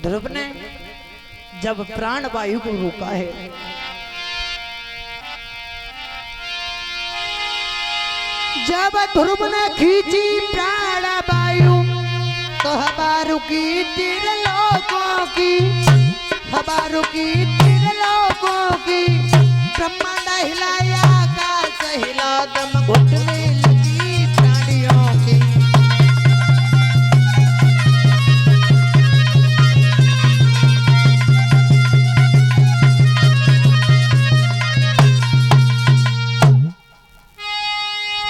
ध्रुव ने जब प्राण वायु को रोका है, जब ध्रुव ने खींची प्राण वायु तो हवा रुकी त्रिलोकों की, हवा रुकी त्रिलोकों की। ब्रह्मांड हिलाया, आकाश हिला, दम घुटने लगी प्राणियों की।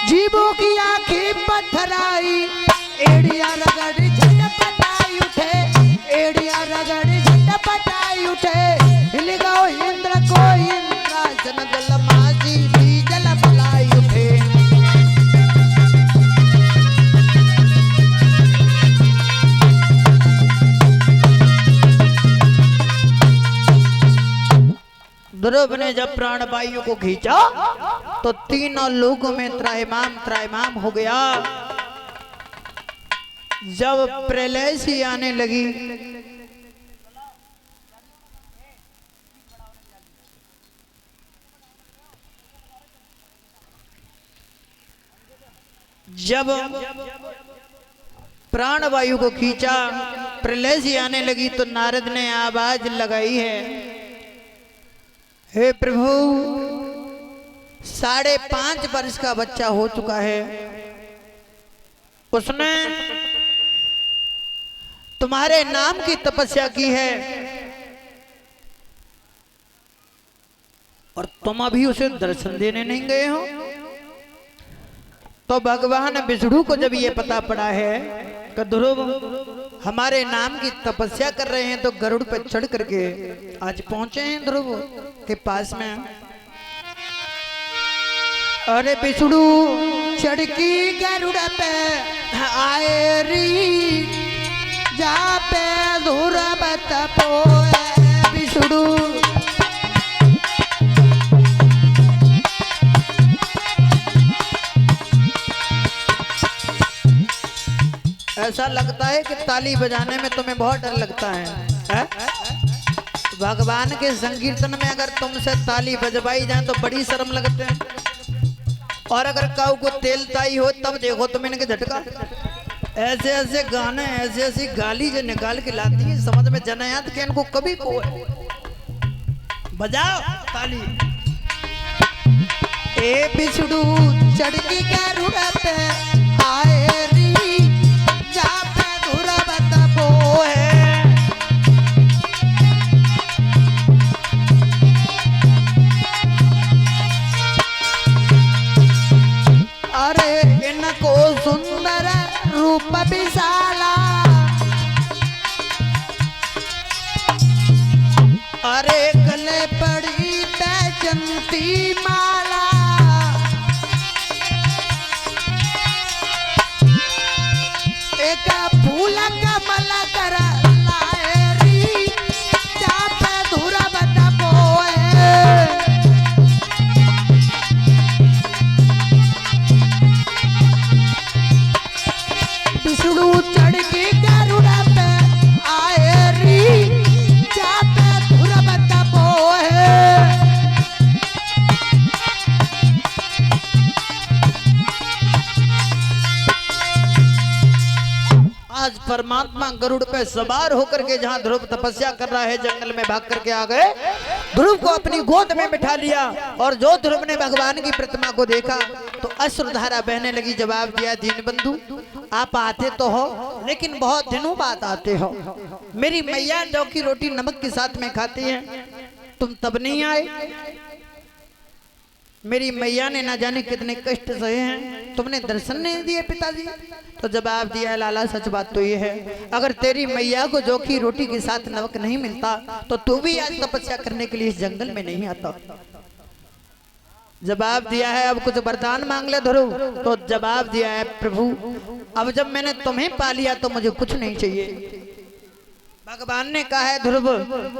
जीवों की आंखें पत्थराई, एड़िया रगड़ झटपटाई उठे, एड़िया रगड़ झटपटाई उठे। हिल गओ इंद्र को इंद्रासन, जल माझी भी जल बलाई उठे। ध्रुव ने जब प्राण वायु को खींचा तो तीनों लोगों में त्राहिमाम त्राहिमाम हो गया। जब प्रलय सी आने लगी, जब प्राण वायु को खींचा, प्रलय सी आने लगी तो नारद ने आवाज लगाई है, हे प्रभु 5.5 वर्ष का बच्चा हो चुका है, उसने तुम्हारे नाम की तपस्या की है और तुम अभी उसे दर्शन देने नहीं गए हो। तो भगवान विष्णु को जब ये पता पड़ा है कि ध्रुव हमारे नाम की तपस्या कर रहे हैं, तो गरुड़ पे चढ़ करके आज पहुंचे हैं ध्रुव के पास में। अरे विष्णु चढ़ की गरुड़ पे आए री, जा पे ध्रुव तपोए विष्णु। ऐसा लगता है कि ताली बजाने में तुम्हें बहुत डर लगता है? भगवान के संकीर्तन में अगर तुमसे ताली बजवाई जाए तो बड़ी शर्म लगते हैं, और अगर काऊ को तेल ताई हो तब देखो तुम इनके झटका। ऐसे ऐसे गाने, ऐसे ऐसी गाली जो निकाल के लाती है, समझ में जनायात के इनको कभी को बजाओ ताली। ए विष्णु चढ़की गरुड़ पे आए री, जा पे ध्रुव तपोए। अरे इनको सुंदर रूप विशाला, अरे गले पड़ी बैजंती माला। एक फूल कमल कर लाए री, जा पे ध्रुव तपोए। विष्णु चढ़ के गरुड़ पे आए री, जा पे ध्रुव तपोए। आज परमात्मा गरुड़ पे सवार होकर के जहां ध्रुव तपस्या कर रहा है, जंगल में भाग करके आ गए, ध्रुव को अपनी गोद में बिठा लिया। और जो ध्रुव ने भगवान की प्रतिमा को देखा तो अश्रुधारा बहने लगी। जवाब दिया, दीनबंधु आप आते तो हो, लेकिन बहुत दिनों बाद आते हो। मेरी मैया जौ की रोटी नमक के साथ में खाती है, तुम तब नहीं आए। मेरी मैया ने ना जाने कितने कष्ट सहे हैं, तुमने दर्शन नहीं दिए पिताजी। तो जवाब दिया, लाला सच बात तो ये है, अगर तेरी मैया को जौ की रोटी के साथ नमक नहीं मिलता तो तू भी आज तपस्या करने के लिए इस जंगल में नहीं आता। जवाब दिया है, अब कुछ वरदान मांग ले ध्रुव। तो जवाब दिया है, प्रभु अब जब मैंने तुम्हें पा लिया तो मुझे कुछ नहीं चाहिए। भगवान ने कहा है, ध्रुव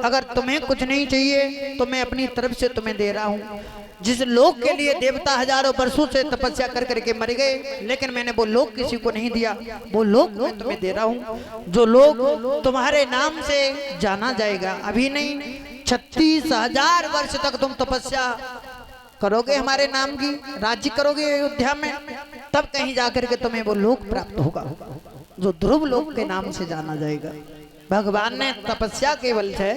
अगर तुम्हें कुछ नहीं चाहिए तो मैं अपनी तरफ से तुम्हें दे रहा हूँ। जिस लोक के लिए देवता हजारों वर्षों से तपस्या कर करके मर गए, लेकिन मैंने वो लोक किसी को नहीं दिया। वो लोक मैं तुम्हें दे रहा हूँ, जो लोक तुम्हारे नाम से जाना जाएगा। अभी नहीं, 36,000 वर्ष तक तुम तपस्या करोगे हमारे नाम की, राज्य करोगे अयोध्या में, तब कहीं जाकर के तुम्हें वो लोक प्राप्त होगा जो ध्रुव लोक के नाम से जाना जाएगा। भगवान ने तपस्या केवल से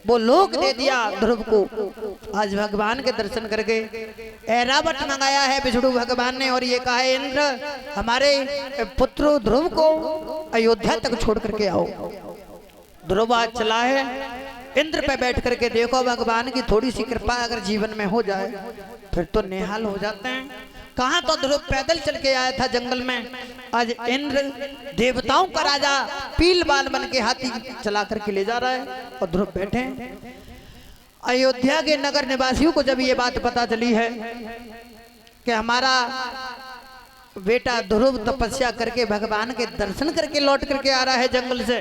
वो लोक दे दिया ध्रुव को। आज भगवान के दर्शन करके ऐरावत मंगाया है विष्णु भगवान ने, और ये कहा है इंद्र हमारे पुत्र ध्रुव को अयोध्या तक छोड़ करके आओ। ध्रुव आज चला है, इंद्र पे बैठ करके देखो, भगवान की थोड़ी सी कृपा अगर जीवन में हो जाए फिर तो निहाल हो जाते हैं। कहाँ तो ध्रुव पैदल चल के आया था जंगल में, आज इंद्र देवताओं का राजा पील बाल बन के हाथी चला करके ले जा रहा है और ध्रुव बैठे। अयोध्या के नगर निवासियों को जब ये बात पता चली है कि हमारा बेटा ध्रुव तपस्या करके भगवान के दर्शन करके लौट करके आ रहा है जंगल से,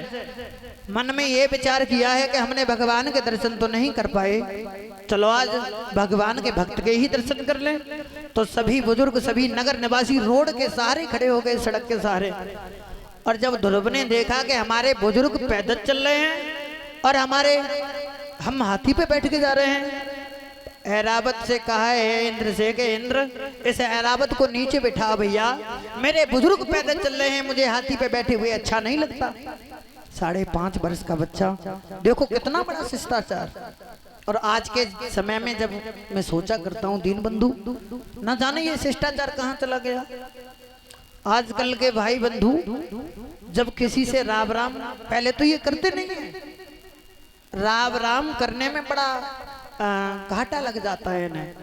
मन में ये विचार किया है कि हमने भगवान के दर्शन तो नहीं कर पाए, चलो आज भगवान के भक्त के ही दर्शन कर लें। तो सभी बुजुर्ग सभी नगर निवासी रोड के सहारे खड़े हो गए, सड़क के सहारे। और जब ध्रुव ने देखा कि हमारे बुजुर्ग पैदल चल रहे हैं और हम हाथी पे बैठ के जा रहे हैं, ऐरावत से कहा है इंद्र से कि इंद्र इस ऐरावत को नीचे बिठा भैया, मेरे बुजुर्ग पैदल चल रहे हैं, मुझे हाथी पे बैठे हुए अच्छा नहीं लगता। 5.5 वर्ष का बच्चा, देखो कितना बड़ा शिष्टाचार। और आज के समय में जब मैं सोचा करता हूँ दीन बंधु, ना जाने ये शिष्टाचार कहाँ चला गया। आजकल के भाई बंधु जब किसी से राम राम, पहले तो ये करते नहीं है, राम राम करने में बड़ा घाटा लग जाता है इन्हें।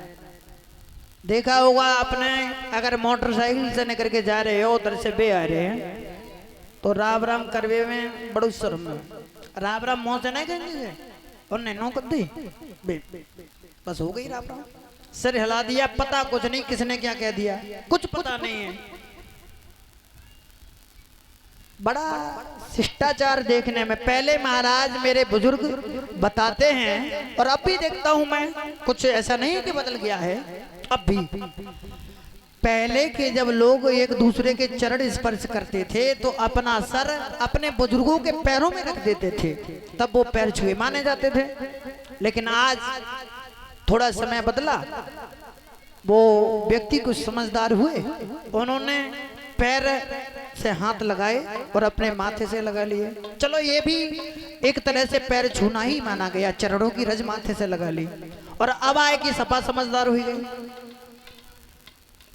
देखा होगा आपने, अगर मोटरसाइकिल से निकल के जा रहे हो, उधर से बे आ रहे हैं, तो राम राम करवे में बड़ो शर्म है। राम राम मुंह से नहीं कहेंगे, उन्हें नो कर दी बस हो गई राम राम, सिर हिला दिया, पता कुछ नहीं किसने क्या कह दिया, कुछ पता नहीं है। बड़ा शिष्टाचार देखने में, पहले महाराज मेरे बुजुर्ग बताते हैं और अब भी देखता हूं मैं, कुछ ऐसा नहीं कि बदल गया है। अब भी पहले के जब लोग एक दूसरे के चरण स्पर्श करते थे तो अपना सर अपने बुजुर्गों के पैरों में रख देते थे, तब वो पैर छुए माने जाते थे। लेकिन आज थोड़ा समय बदला, वो व्यक्ति कुछ समझदार हुए, उन्होंने पैर से हाथ लगाए और अपने माथे से लगा लिए। चलो ये भी एक तरह से पैर छूना ही माना गया, चरणों की रज माथे से लगा ली। और अब आए कि सपा समझदार हुई गई,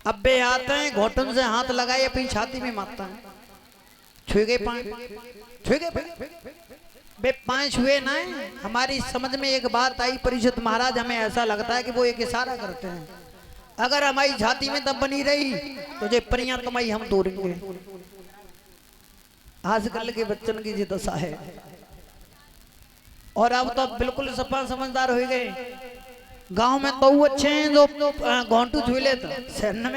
अब बे आते हैं घोटन से हाथ लगाए अपनी छाती में मारता है, छुए गए पांव, छुए गए बे पांव छुए ना। हमारी समझ में एक बात आई, परिषद महाराज हमें ऐसा लगता है कि वो एक इशारा करते हैं, अगर हमारी छाती में दम बनी रही तो जो परियां तुम्हारी हम तोड़ेंगे। आजकल के बच्चन की ये दशा है। और अब तो बिल्कुल सपा समझदार हो गए। गांव में तो अच्छे हैं जो घोंटू छुए लेते, शहर में